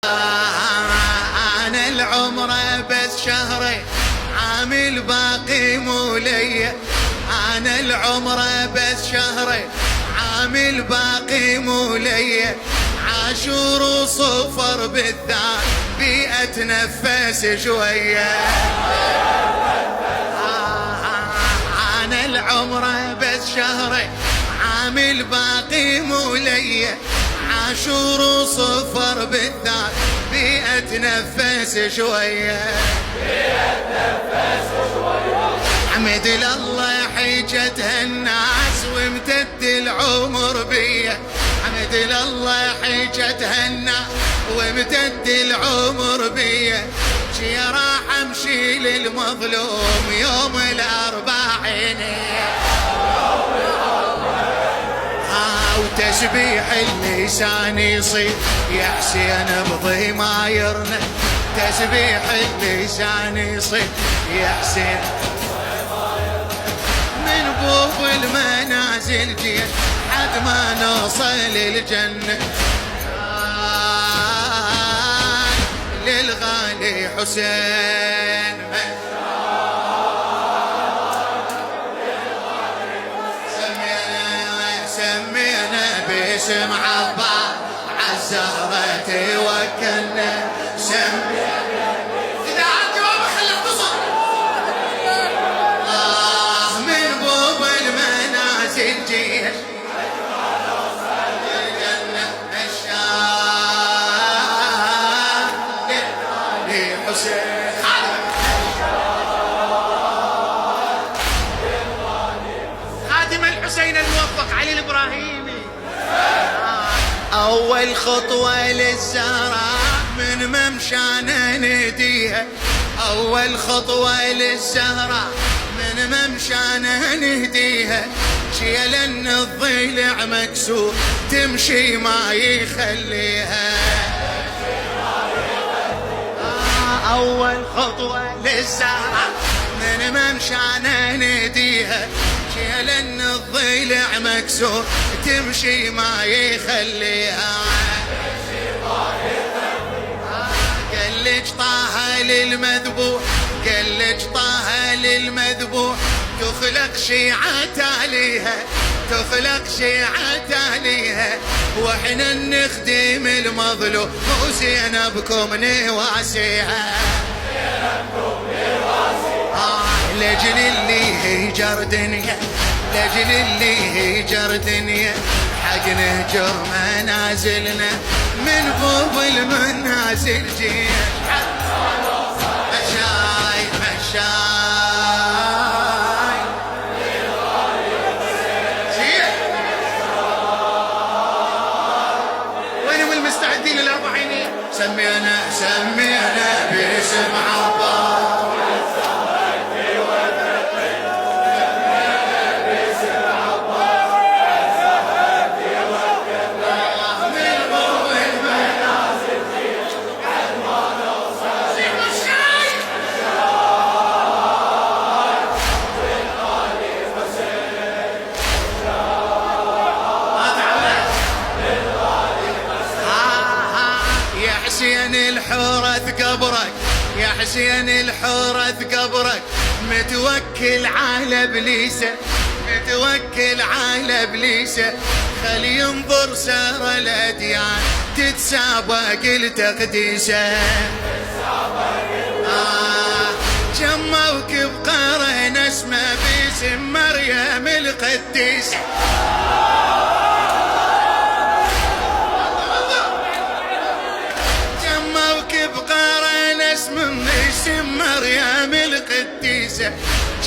أنا العمر بس شهري عامل باقي مو ليا. أنا العمر بس شهري عامل باقي مو ليا. عاشور وصفر بالذات بأتنفس شوية. أنا العمر بس شهري عامل باقي مو ليا. عاشور وصفر بالذات بأتنفس شوية. حمد لله حجتها الناس وامتد العمر بيا. حمد لله حجتها الناس وامتد العمر بيا. شي راح امشي للمظلوم يوم الأربعين. وتسبيح اللسان يصير يا حسين بضمايرنا. تسبيح اللسان يصير يا حسين من بوب المنازل جيت حد ما نوصل الجنة. للغالي حسين سمينا باسم عباس عالزهرة توكلنا. سمينا إذا عاد جواب خلي اختصر. من بوب المنازل جيش الجنة الشام للغالي حسين. خادم الحسين الموفق علي الإبراهيمي. أول خطوة للزهراء من ممشانا نديها. أول خطوة للزهراء من ممشانا نهديها. شيلن الضلع مكسور تمشي ما يخليها. أول خطوة للزهراء من ممشانا نديها. شيلن الضلع مكسور تمشي ما يخليها. قلج طه للمذبوح قلج طه للمذبوح. تخلق شيعة تاليها تخلق شيعة تاليها. واحنا نخدم المظلوم وزينبكم نواسيها. لجل اللي هجر دنيا لجل اللي هجر دنيا. حق نهجر منازلنا من فوق المنازل جينا. مشاي مشاي وين المستعدين للأربعينية؟ سمينا باسم عباس. حسين الحورث قبرك يا حسين الحورث قبرك. متوكل على ابليسه متوكل على ابليسه. خلي ينظر سار الاديان تتسابق التقديسه. كم موكب قرن اسمه باسم مريم القديسه. اسم مريم القديسة.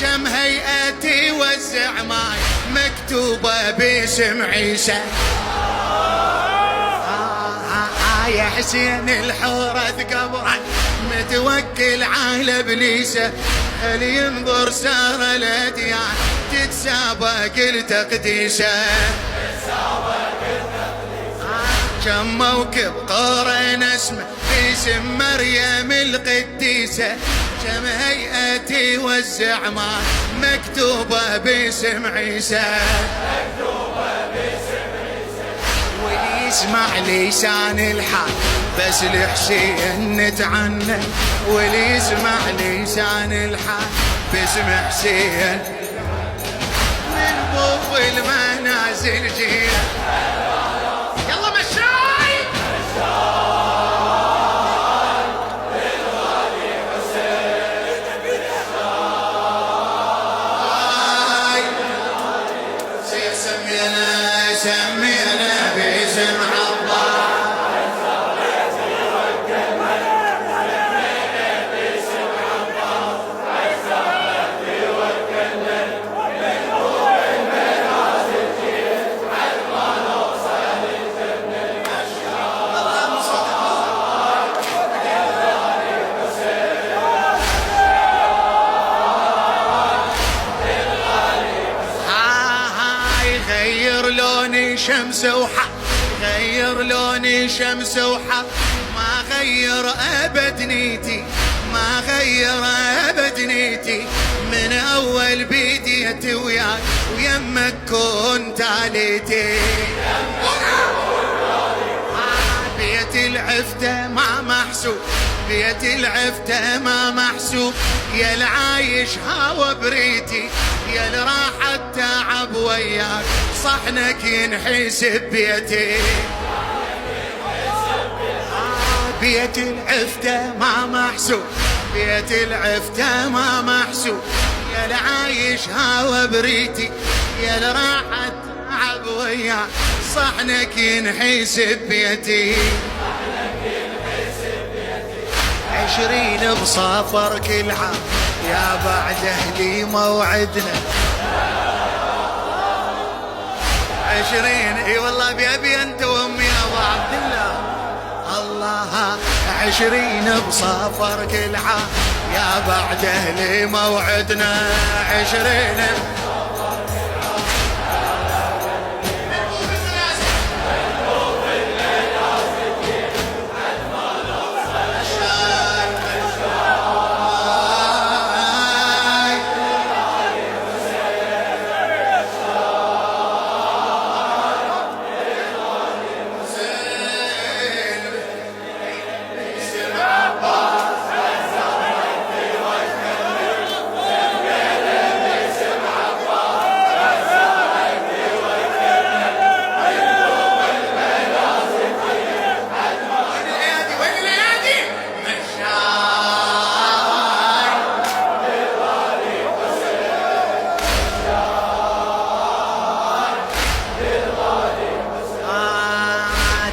كم هيئة توزع ماي مكتوبة باسم عيسى. يا حسين الحورث قبرك متوكل على ابليسه. خلي ينظر سار الاديان تتسابق التقديسه. كم موكب قرن اسمه باسم مريم القديسة. كم هيئة توزع ماي مكتوبة باسم عيسى. يسمع لسان الحال بس الحسين نتعنى، واللي يسمع لسان الحال باسم حسين من بوب المنازل جينا. يلا مشاي سمينا باسم عباس. غير لوني شمس وحر، غير لوني شمس وحر، ما غير ابد نيتي، ما غير ابد نيتي، من اول بديت وياك ويمك كنت عليتي. بيت العفته ما محسوب، بيت العفته ما محسوب، يا العايش هاو بريتي، يا اللي راح التعب وياك صحنك ينحسب بيتي. بيت العفته ما محسوب، بيت العفته ما محسوب، يا اللي عايش هاو بريتي، يا اللي راح التعب وياك صحنك ينحسب بيتي. 20 بصفر كل عام يا بعد اهلي موعدنا. 20 اي والله ابي انت وامي يا ابو عبد الله. الله 20 بصفر كل عام يا بعد اهلي موعدنا. 20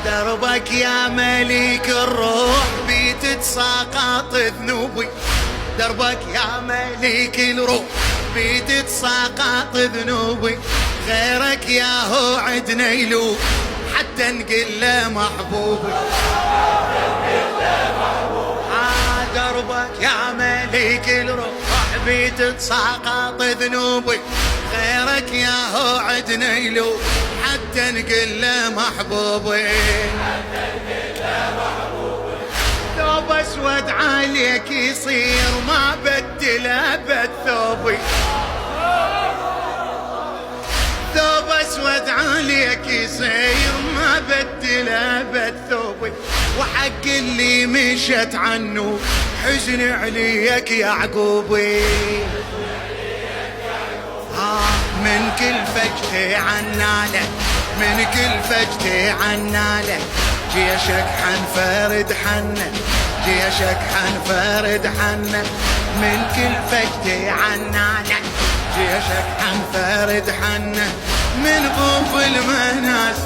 دربك يا مليك الروح بتتساقط ذنوبي، دربك يا مليك الروح بتتساقط ذنوبي، غيرك يا هو عدنا يلوب حتى نقل له محبوبي. دربك يا مليك الروح بتتساقط ذنوبي، غيرك يا هو عدنا يلوب حتى نقل له محبوبي. ثوب اسود عليك يصير ما بدل ابد ثوبي، ثوب اسود عليك يصير ما بدل ابد ثوبي، وحق اللي مشت عنه حزن عليك يعقوبي. من كل فجتي عناله، من كل فجتي عناله، جيشك حنفرد حنه، جيشك حنفرد حنه، من كل فجتي عناله، جيشك حنفرد حنه، من بوب المناس